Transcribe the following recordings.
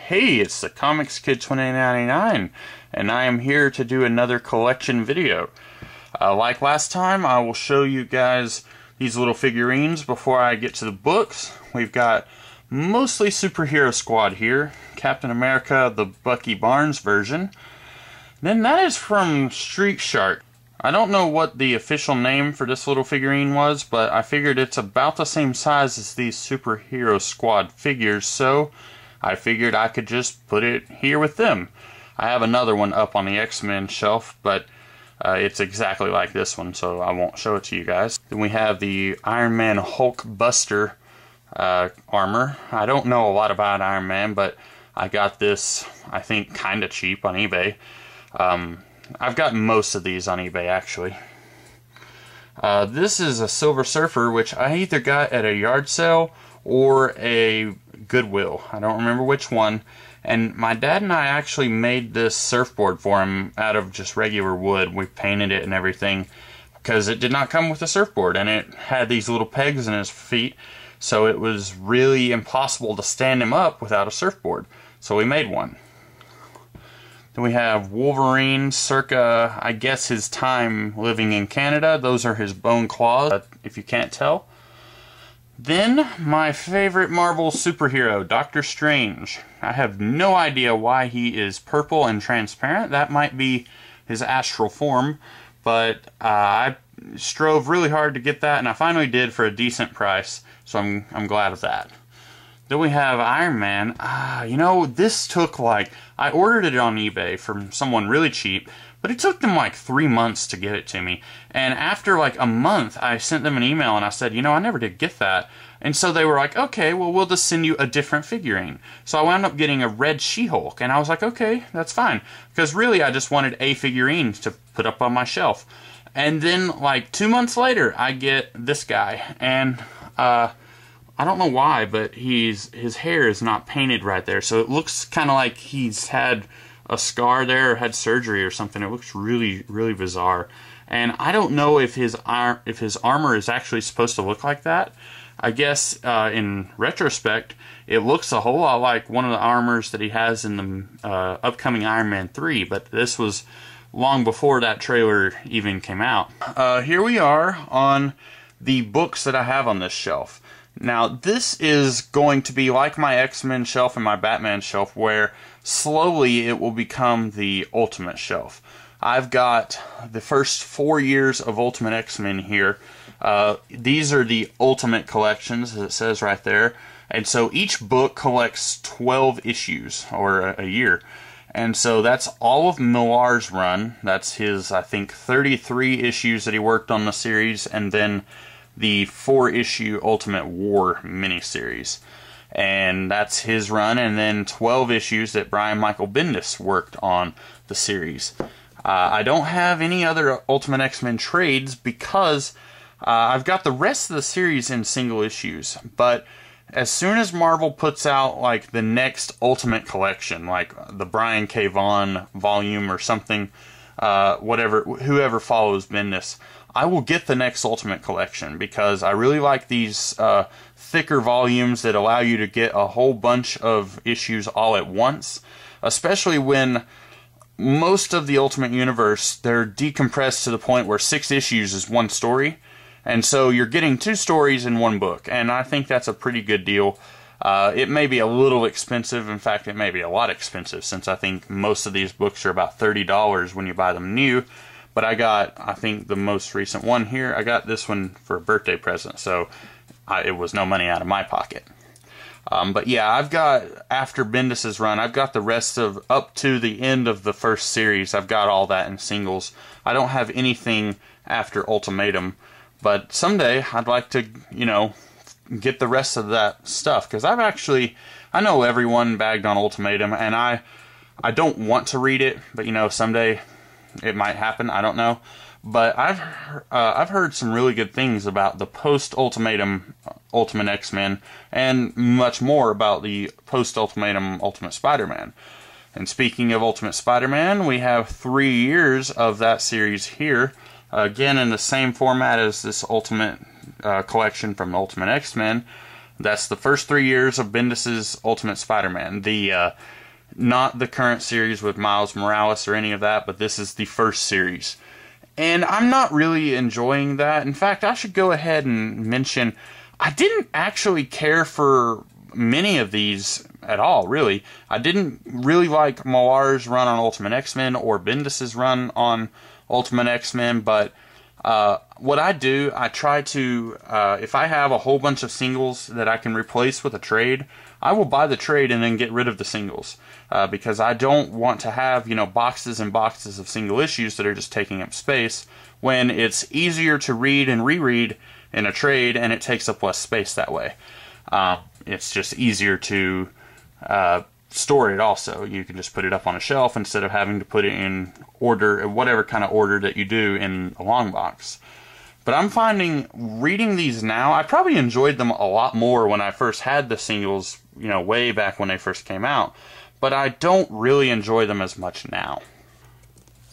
Hey, it's the Comics Kid 2099, and I am here to do another collection video. Like last time, I will show you guys these little figurines before I get to the books. We've got mostly Superhero Squad here. Captain America, the Bucky Barnes version. Then that is from Street Shark. I don't know what the official name for this little figurine was, but I figured it's about the same size as these Superhero Squad figures, so I figured I could just put it here with them. I have another one up on the X-Men shelf, but it's exactly like this one, so I won't show it to you guys. Then we have the Iron Man Hulk Buster armor. I don't know a lot about Iron Man, but I got this, I think, kind of cheap on eBay. I've got most of these on eBay, actually. This is a Silver Surfer, which I either got at a yard sale or a Goodwill. I don't remember which one. And my dad and I actually made this surfboard for him out of just regular wood. We painted it and everything because it did not come with a surfboard, and it had these little pegs in his feet, so it was really impossible to stand him up without a surfboard. So we made one. Then we have Wolverine, circa, I guess, his time living in Canada. Those are his bone claws, if you can't tell. Then, my favorite Marvel superhero, Doctor Strange. I have no idea why he is purple and transparent. That might be his astral form, but I strove really hard to get that, and I finally did for a decent price, so I'm glad of that. Then we have Iron Man. You know, this took I ordered it on eBay from someone really cheap, but it took them like 3 months to get it to me. And after like a month, I sent them an email and I said, you know, I never did get that. And so they were like, okay, well, we'll just send you a different figurine. So I wound up getting a red She-Hulk, and I was like, okay, that's fine. Because really, I just wanted a figurine to put up on my shelf. And then like 2 months later, I get this guy, and I don't know why, but his hair is not painted right there, so it looks kind of like he's had a scar there or had surgery or something. It looks really, really bizarre, and I don't know if his armor is actually supposed to look like that. I guess in retrospect, it looks a whole lot like one of the armors that he has in the upcoming Iron Man 3, but this was long before that trailer even came out. Here we are on the books that I have on this shelf. Now, this is going to be like my X-Men shelf and my Batman shelf, where slowly it will become the Ultimate shelf. I've got the first 4 years of Ultimate X-Men here. These are the Ultimate collections, as it says right there. And so each book collects 12 issues, or a year. And so that's all of Millar's run. That's his, I think, 33 issues that he worked on the series, and then the 4-issue Ultimate War miniseries. And that's his run, and then 12 issues that Brian Michael Bendis worked on the series. I don't have any other Ultimate X-Men trades because I've got the rest of the series in single issues. But as soon as Marvel puts out like the next Ultimate collection, like the Brian K. Vaughan volume or something, whoever follows Bendis, I will get the next Ultimate collection because I really like these thicker volumes that allow you to get a whole bunch of issues all at once, especially when most of the Ultimate Universe, they're decompressed to the point where 6 issues is one story, and so you're getting 2 stories in one book, and I think that's a pretty good deal. It may be a little expensive. In fact, it may be a lot expensive, since I think most of these books are about $30 when you buy them new. But I got, I think, the most recent one here. I got this one for a birthday present, so it was no money out of my pocket. But yeah, I've got, after Bendis' run, I've got the rest of, up to the end of the first series, I've got all that in singles. I don't have anything after Ultimatum, but someday I'd like to, you know, get the rest of that stuff, because I know everyone bagged on Ultimatum, and I don't want to read it, but you know, someday it might happen, I don't know. But I've heard some really good things about the post-Ultimatum Ultimate X-Men, and much more about the post-Ultimatum Ultimate Spider-Man. And speaking of Ultimate Spider-Man, we have 3 years of that series here, again in the same format as this Ultimate collection from Ultimate X-Men. That's the first 3 years of Bendis's Ultimate Spider-Man. Not the current series with Miles Morales or any of that, but this is the first series. And I'm not really enjoying that. In fact, I should go ahead and mention, I didn't actually care for many of these at all, really. I didn't really like Millar's run on Ultimate X-Men or Bendis's run on Ultimate X-Men, but what I do, I try to, if I have a whole bunch of singles that I can replace with a trade, I will buy the trade and then get rid of the singles. Because I don't want to have, boxes and boxes of single issues that are just taking up space, when it's easier to read and reread in a trade, and it takes up less space that way. It's just easier to store it also. You can just put it up on a shelf instead of having to put it in order, whatever kind of order that you do in a long box. But I'm finding, reading these now, I probably enjoyed them a lot more when I first had the singles, way back when they first came out. But I don't really enjoy them as much now.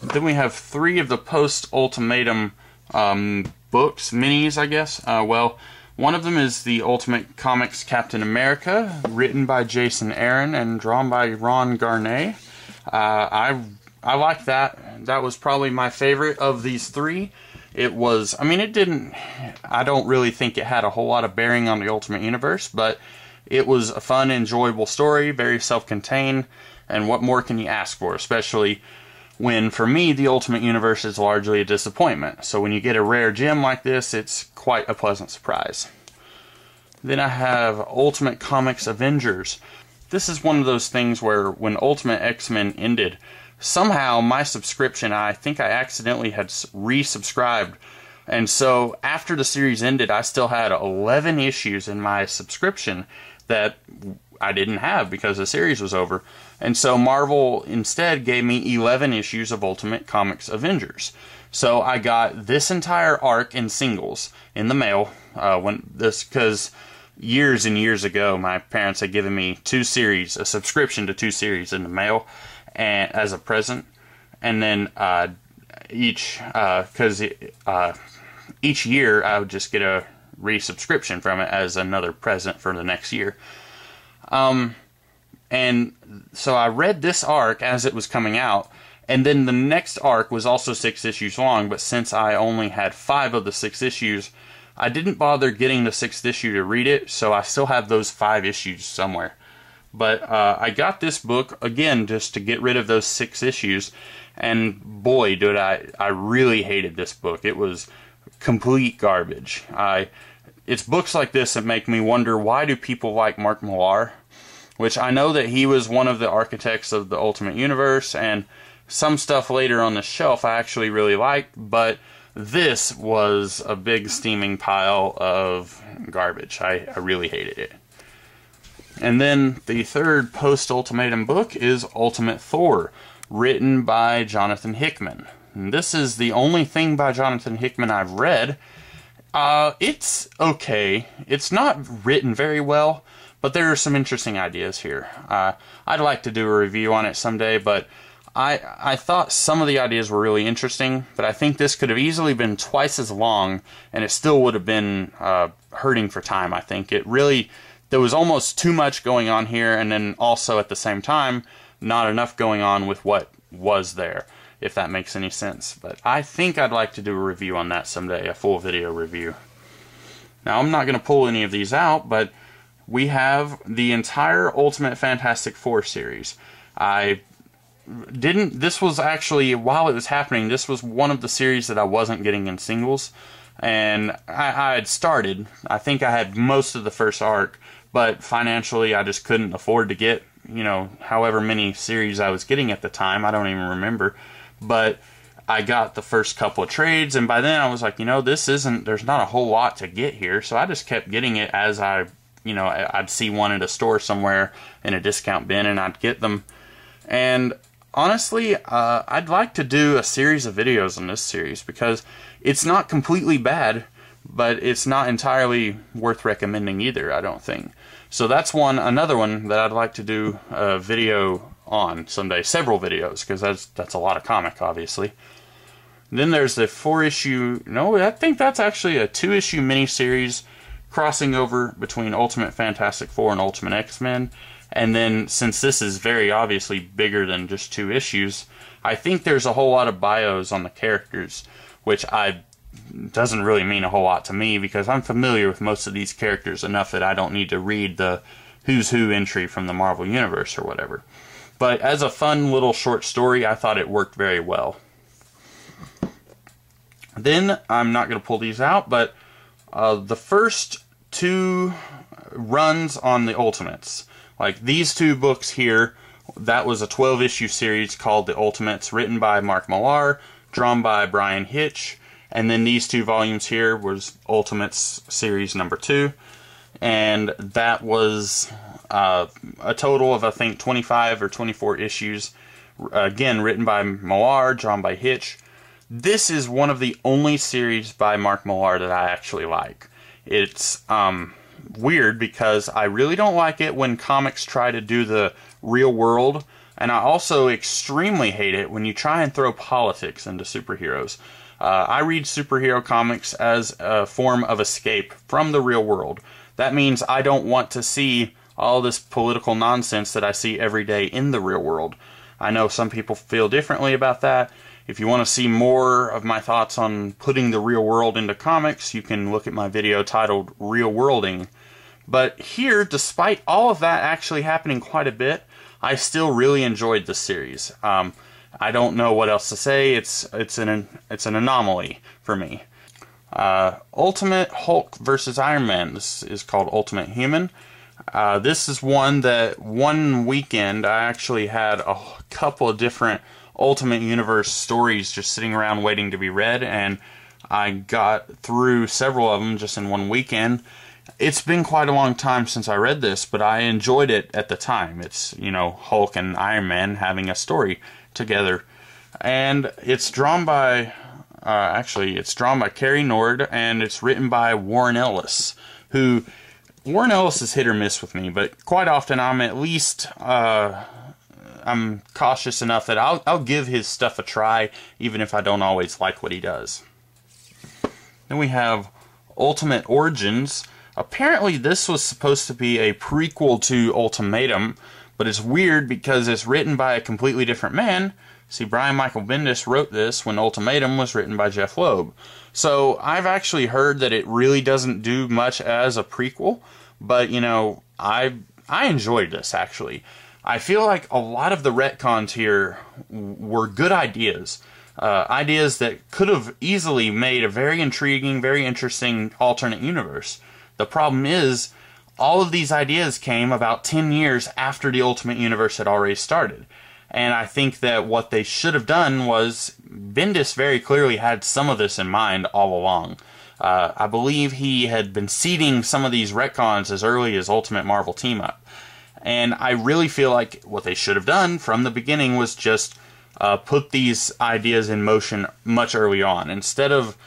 Then we have 3 of the post-Ultimatum books, minis, I guess. Well, one of them is the Ultimate Comics Captain America, written by Jason Aaron and drawn by Ron Garnay. I like that. That was probably my favorite of these 3. It was, I don't really think it had a whole lot of bearing on the Ultimate Universe, but it was a fun, enjoyable story, very self-contained, and what more can you ask for, especially when, for me, the Ultimate Universe is largely a disappointment. So when you get a rare gem like this, it's quite a pleasant surprise. Then I have Ultimate Comics Avengers. This is one of those things where when Ultimate X-Men ended, somehow my subscription, I think I accidentally had resubscribed. And so after the series ended, I still had 11 issues in my subscription that I didn't have because the series was over. And so Marvel instead gave me 11 issues of Ultimate Comics Avengers. So I got this entire arc in singles in the mail, because years and years ago my parents had given me a subscription to 2 series in the mail, and as a present. And then each year I would just get a resubscription from it as another present for the next year. And so I read this arc as it was coming out, and then the next arc was also 6 issues long, but since I only had 5 of the 6 issues, I didn't bother getting the 6th issue to read it, so I still have those 5 issues somewhere. But I got this book, again, just to get rid of those 6 issues, and boy, did I really hated this book. It was complete garbage. It's books like this that make me wonder, why do people like Mark Millar? Which I know that he was one of the architects of the Ultimate Universe, and some stuff later on the shelf I actually really liked, but this was a big steaming pile of garbage. I really hated it. And then the third post-Ultimatum book is Ultimate Thor, written by Jonathan Hickman. And this is the only thing by Jonathan Hickman I've read. It's okay. It's not written very well, but there are some interesting ideas here. I'd like to do a review on it someday, but I thought some of the ideas were really interesting, but I think this could have easily been twice as long, and it still would have been hurting for time, I think. There was almost too much going on here, and then also at the same time, not enough going on with what was there, if that makes any sense. But I think I'd like to do a review on that someday, a full video review. Now, I'm not going to pull any of these out, but we have the entire Ultimate Fantastic Four series. This was actually, while it was happening, this was one of the series that I wasn't getting in singles. And I had started, I think I had most of the first arc, but financially I just couldn't afford to get, however many series I was getting at the time. I don't even remember. But I got the first couple of trades, and by then I was like, there's not a whole lot to get here. So I just kept getting it as I'd see one at a store somewhere in a discount bin, and I'd get them. And honestly, I'd like to do a series of videos on this series, because it's not completely bad, but it's not entirely worth recommending either, I don't think. So that's another one that I'd like to do a video on someday. Several videos, because that's a lot of comic, obviously. Then there's the 4-issue, no, I think that's actually a 2-issue miniseries crossing over between Ultimate Fantastic Four and Ultimate X-Men. And then, since this is very obviously bigger than just 2 issues, I think there's a whole lot of bios on the characters, which doesn't really mean a whole lot to me because I'm familiar with most of these characters enough that I don't need to read the Who's Who entry from the Marvel Universe or whatever. But as a fun little short story, I thought it worked very well. Then, I'm not going to pull these out, but the first 2 runs on the Ultimates, like these 2 books here, that was a 12-issue series called The Ultimates, written by Mark Millar, drawn by Brian Hitch, and then these 2 volumes here was Ultimates series number 2, and that was a total of, I think, 25 or 24 issues, again, written by Millar, drawn by Hitch. This is one of the only series by Mark Millar that I actually like. It's weird because I really don't like it when comics try to do the real world, and I also extremely hate it when you try and throw politics into superheroes. I read superhero comics as a form of escape from the real world. That means I don't want to see all this political nonsense that I see every day in the real world. I know some people feel differently about that. If you want to see more of my thoughts on putting the real world into comics, you can look at my video titled Real Worlding. But here, despite all of that actually happening quite a bit, I still really enjoyed the series. I don't know what else to say. It's an anomaly for me. Ultimate Hulk versus Iron Man. This is called Ultimate Human. This is one that one weekend I actually had a couple of different Ultimate Universe stories just sitting around waiting to be read, and I got through several of them just in one weekend. It's been quite a long time since I read this, but I enjoyed it at the time. It's, you know, Hulk and Iron Man having a story together. And it's drawn by, it's drawn by Cary Nord, and it's written by Warren Ellis, who, Warren Ellis is hit or miss with me, but quite often I'm at least, I'm cautious enough that I'll give his stuff a try, even if I don't always like what he does. Then we have Ultimate Origins. Apparently this was supposed to be a prequel to Ultimatum, but it's weird because it's written by a completely different man. See, Brian Michael Bendis wrote this when Ultimatum was written by Jeff Loeb. So I've actually heard that it really doesn't do much as a prequel, but you know, I enjoyed this actually. I feel like a lot of the retcons here were good ideas. Ideas that could have easily made a very intriguing, very interesting alternate universe. The problem is, all of these ideas came about 10 years after the Ultimate Universe had already started. And I think that what they should have done was, Bendis very clearly had some of this in mind all along. I believe he had been seeding some of these retcons as early as Ultimate Marvel Team-Up. And I really feel like what they should have done from the beginning was just put these ideas in motion much early on. Instead of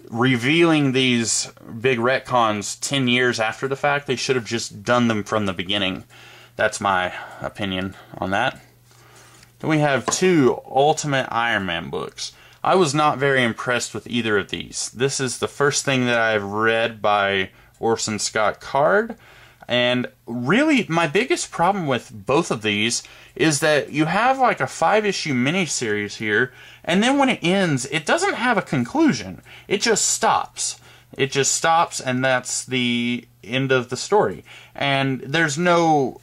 revealing these big retcons 10 years after the fact, they should have just done them from the beginning. That's my opinion on that. Then we have 2 Ultimate Iron Man books. I was not very impressed with either of these. This is the first thing that I've read by Orson Scott Card. And really, my biggest problem with both of these is that you have like a 5-issue miniseries here, and then when it ends, it doesn't have a conclusion. It just stops. It just stops, and that's the end of the story. And there's no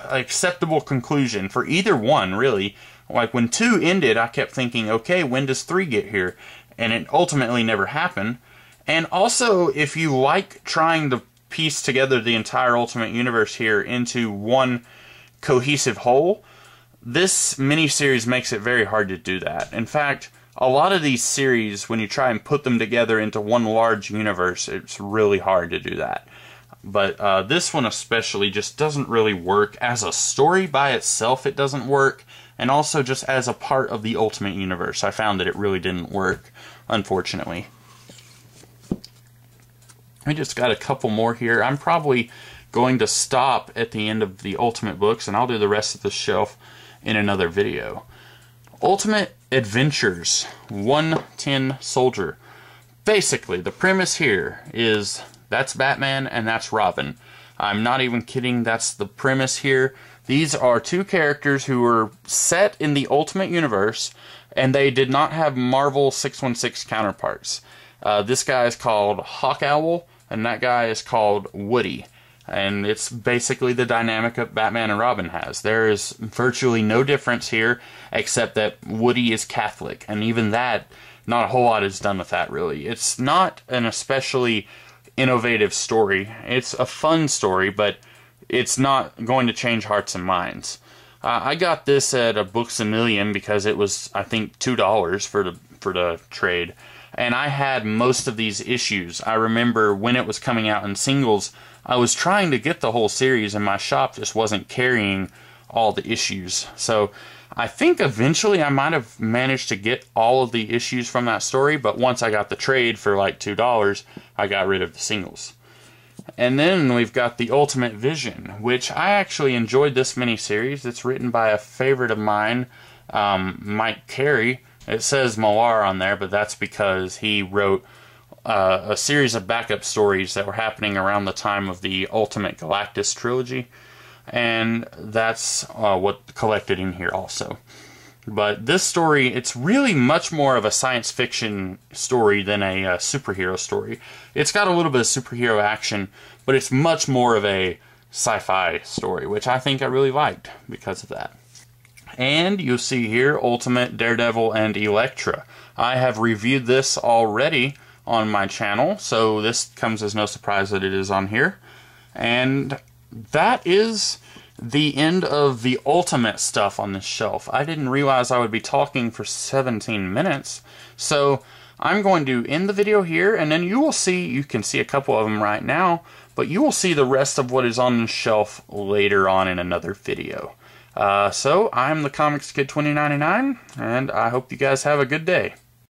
acceptable conclusion for either one, really. Like, when 2 ended, I kept thinking, okay, when does 3 get here? And it ultimately never happened. And also, if you like trying to piece together the entire Ultimate Universe here into one cohesive whole, this miniseries makes it very hard to do that. In fact, a lot of these series, when you try and put them together into one large universe, it's really hard to do that. But this one especially just doesn't really work. As a story by itself, it doesn't work. And also just as a part of the Ultimate Universe, I found that it really didn't work, unfortunately. I just got a couple more here. I'm probably going to stop at the end of the Ultimate books, and I'll do the rest of the shelf in another video. Ultimate Adventures 110 Soldier. Basically, the premise here is That's Batman and that's Robin. I'm not even kidding, that's the premise here. These are two characters who were set in the Ultimate Universe, and they did not have Marvel 616 counterparts. This guy is called Hawk Owl, and that guy is called Woody. And it's basically the dynamic that Batman and Robin has. There is virtually no difference here, except that Woody is Catholic, and even that, not a whole lot is done with that, really. It's not an especially innovative story. It's a fun story, but it's not going to change hearts and minds. I got this at a Books A Million because it was, I think, $2 for the trade. And I had most of these issues. I remember when it was coming out in singles, I was trying to get the whole series, and my shop just wasn't carrying all the issues. So I think eventually I might have managed to get all of the issues from that story, but once I got the trade for like $2, I got rid of the singles. And then we've got the Ultimate Vision, which I actually enjoyed this miniseries. It's written by a favorite of mine, Mike Carey. It says Millar on there, but that's because he wrote a series of backup stories that were happening around the time of the Ultimate Galactus trilogy, and that's what collected in here also. But this story, it's really much more of a science fiction story than a superhero story. It's got a little bit of superhero action, but it's much more of a sci-fi story, which I think I really liked because of that. And you'll see here Ultimate, Daredevil, and Elektra. I have reviewed this already on my channel, so this comes as no surprise that it is on here. And that is the end of the Ultimate stuff on this shelf. I didn't realize I would be talking for 17 minutes, so I'm going to end the video here, and then you will see, you can see a couple of them right now, but you will see the rest of what is on the shelf later on in another video. So, I'm the Comics Kid 2099, and I hope you guys have a good day.